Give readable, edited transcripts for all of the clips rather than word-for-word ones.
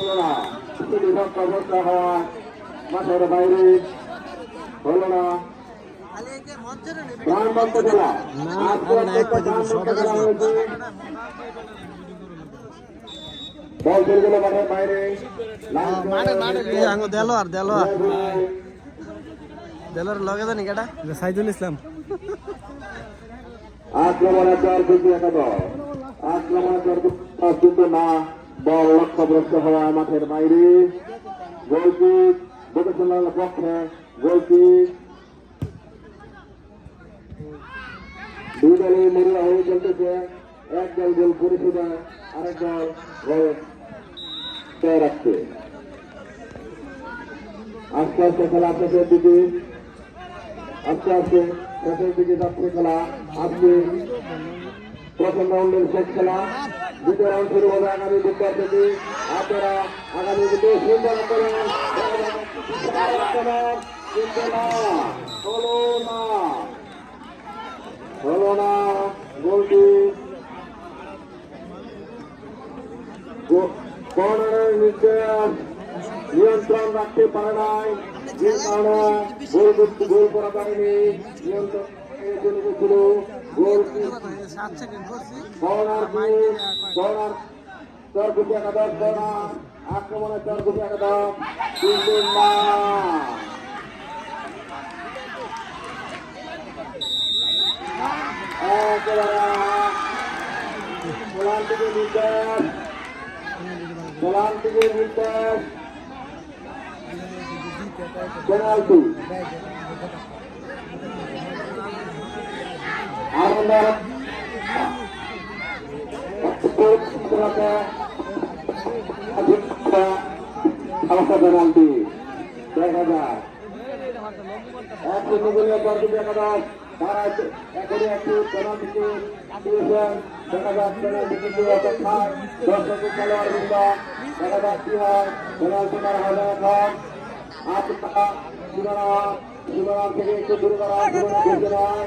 হলো না, বিভক্ত অবস্থা হওয়া মাঠের বাইরে হলো না। প্রাণবন্ত খেলা প্রাণবন্ত খেলা হয়েছে। বল চলে গেল মাঠের বাইরে। দেলোর লগে জানি কেটা সাইদুল ইসলাম। আক্রমণের দল কিন্তু একাদশ, আক্রমণের দল কিন্তু না, বল লক্ষ্যভ্রষ্ট হওয়া মাঠের বাইরে। গোলকিক ভোকেশনাল পক্ষে, গোলকিক। দুই দলই মরিয়া হয়ে চলতেছে, এক দল গোল পরিশোধ, আরেক দল গোল রাখছে। আস্তে আস্তে খেলা শেষের দিকে, আস্তে আস্তে শেষের দিকে যাচ্ছে খেলা। আজকে প্রথম রাউন্ডের শেষ খেলা, দ্বিতীয় রাউন্ড শুরু হবে আগামী বুধবার থেকে। আপনারা আগামী দিকে সুন্দর করেন, কিন্তু না, হলো না গোলটি। কর্নারের নির্দেশ নিয়ন্ত্রণ রাখতে পারে নাই, যে কারণে গোল করা যায়নি। নিয়ন্ত্রণ গোল চরকুটি একাদশ কর্নার, আক্রমণের চরকুটি একাদশ, কিন্তু না। গোলাম থেকে নির্দেশ, গোলাম থেকে নির্দেশ, পেনাল্টি। পেনাল্টি দেখা যায় এখনই একটি পেনাল্টিকে দিয়েছেন। দেখা যাক পেনাল্টি কিন্তু অপেক্ষায় দর্শক খেলোয়াড় বৃন্দ, দেখা যাক কি হয়। পেনাল্টি মারা হবে এখন। আপনারা সীমানা থেকে একটু দূরে করা ঘুরতে নয়।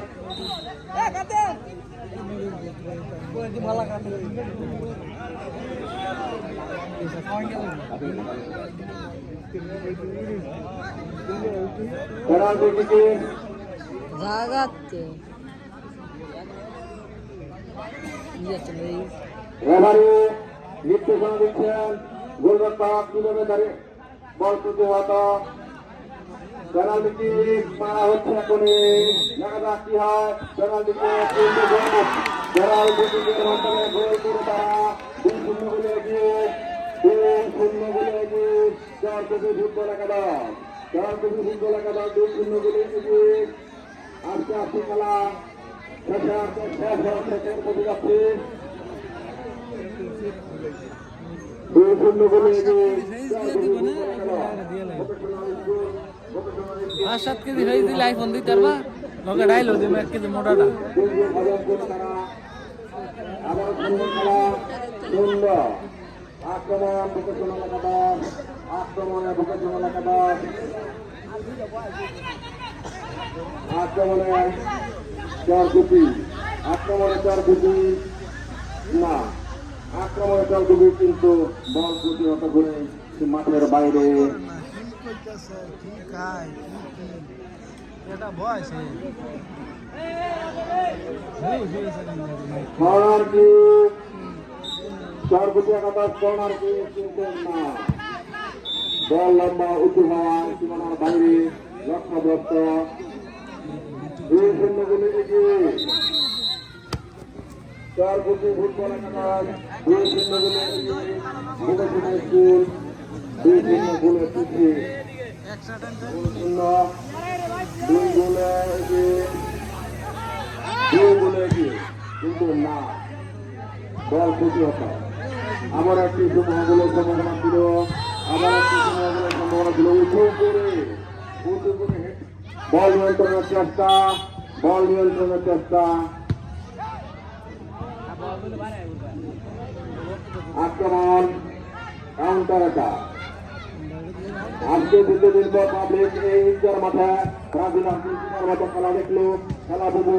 পেনাল্টি থেকে রেফারি নির্দেশনা দিচ্ছেন গোলরক্ষক কিভাবে দাঁড়িয়ে বল তুলতে হতো। পেনাল্টি মারা হচ্ছে এখনই, দেখা যাক কি হয়। পেনাল্টিকে মাধ্যমে গোল করে তারা 2-0 গোলে এগিয়ে, 2-0 গোলে এগিয়ে চরকুটি ফুটবল একাদশ, চরকুটি ফুটবল একাদশ 2-0 গোলে এগিয়ে। আস্তে আস্তে খেলা শেষের পথে যাচ্ছে। 2-0 গোলে এগিয়ে চরকুটি ফুটবল একাদশ। 5-7 কেজি হয়ে দিলে আইফোন দিতে পারবা, লগে ডাইল দিম 1 কেজি মোটাটা। আক্রমণ ভোকেশনাল একাদশ, আক্রমণে ভোকেশনাল একাদশ, আক্রমণে চরকুটি, আক্রমণে চরকুটি না, আক্রমণে চরকুটি কিন্তু বল প্রতিহত করে মাঠের বাইরে। কর্নার কি চরকুটি একাদশ, কর্নার কি কিন্তু না, বল লম্বা উঁচু হওয়া সীমানার বাইরে, লক্ষ্যভ্রষ্ট। 2-0 গোলে এগিয়ে চরকুটি ফুটবল একাদশ, 2-0 গোলে এগিয়ে ভোকেশনাল স্কুল, 2-0 গোলে পিছিয়ে। 2 গোলে এগিয়ে কিন্তু না, বল প্রতিহত। আবার একটি গোলের সম্ভাবনা ছিল, আবার একটি গোলের সম্ভাবনা ছিল। উঁচু করে বল নিয়ন্ত্রণের চেষ্টা, বল নিয়ন্ত্রণের চেষ্টা। আক্রমণ কাউন্টার অ্যাটাক। আজকে দ্বিতীয় দিন পর পাবলিক এই ইন্টার মাঠে ব্রাজিল আর্জেন্টিনার মতো খেলা দেখলো, খেলা বুবু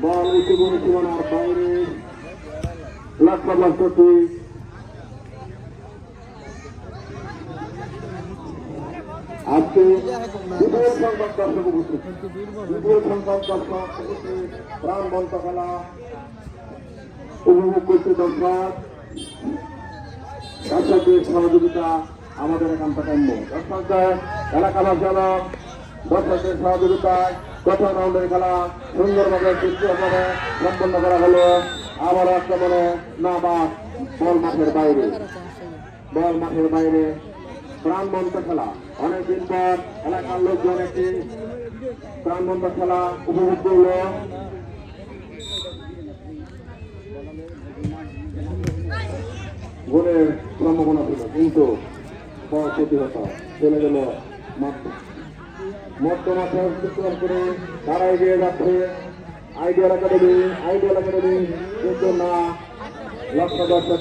বল উঁচু করে সীমানার বাইরে, লক্ষ্যভ্রষ্ট। আজকে বিপুল সংখ্যক দর্শক উপস্থিত, বিপুল সংখ্যক দর্শক উপস্থিত, প্রাণবন্ত খেলা উপভোগ করতে দর্শক, দর্শকদের সহযোগিতা আমাদের এখানটা কাম্য। দর্শকদের এলাকাবাসী এবং দর্শকদের সহযোগিতায় প্রথম রাউন্ডের খেলা সুন্দরভাবে তৃতীয়ভাবে সম্পন্ন করা হলো। আবার আক্রমণে না বাদ, বল মাঠের বাইরে, বল মাঠের বাইরে। প্রাণবন্ত খেলা, অনেকদিন পর এলাকার লোকজন একটি প্রাণবন্ত খেলা উপভোগ করল। গোলের সম্ভাবনা ছিল কিন্তু প্রতিহত চলে গেল মধ্য মাঠে অতিক্রম করে তারা এগিয়ে যাচ্ছে আইডিয়াল একাডেমি কিন্তু না, লক্ষ্য দর্শক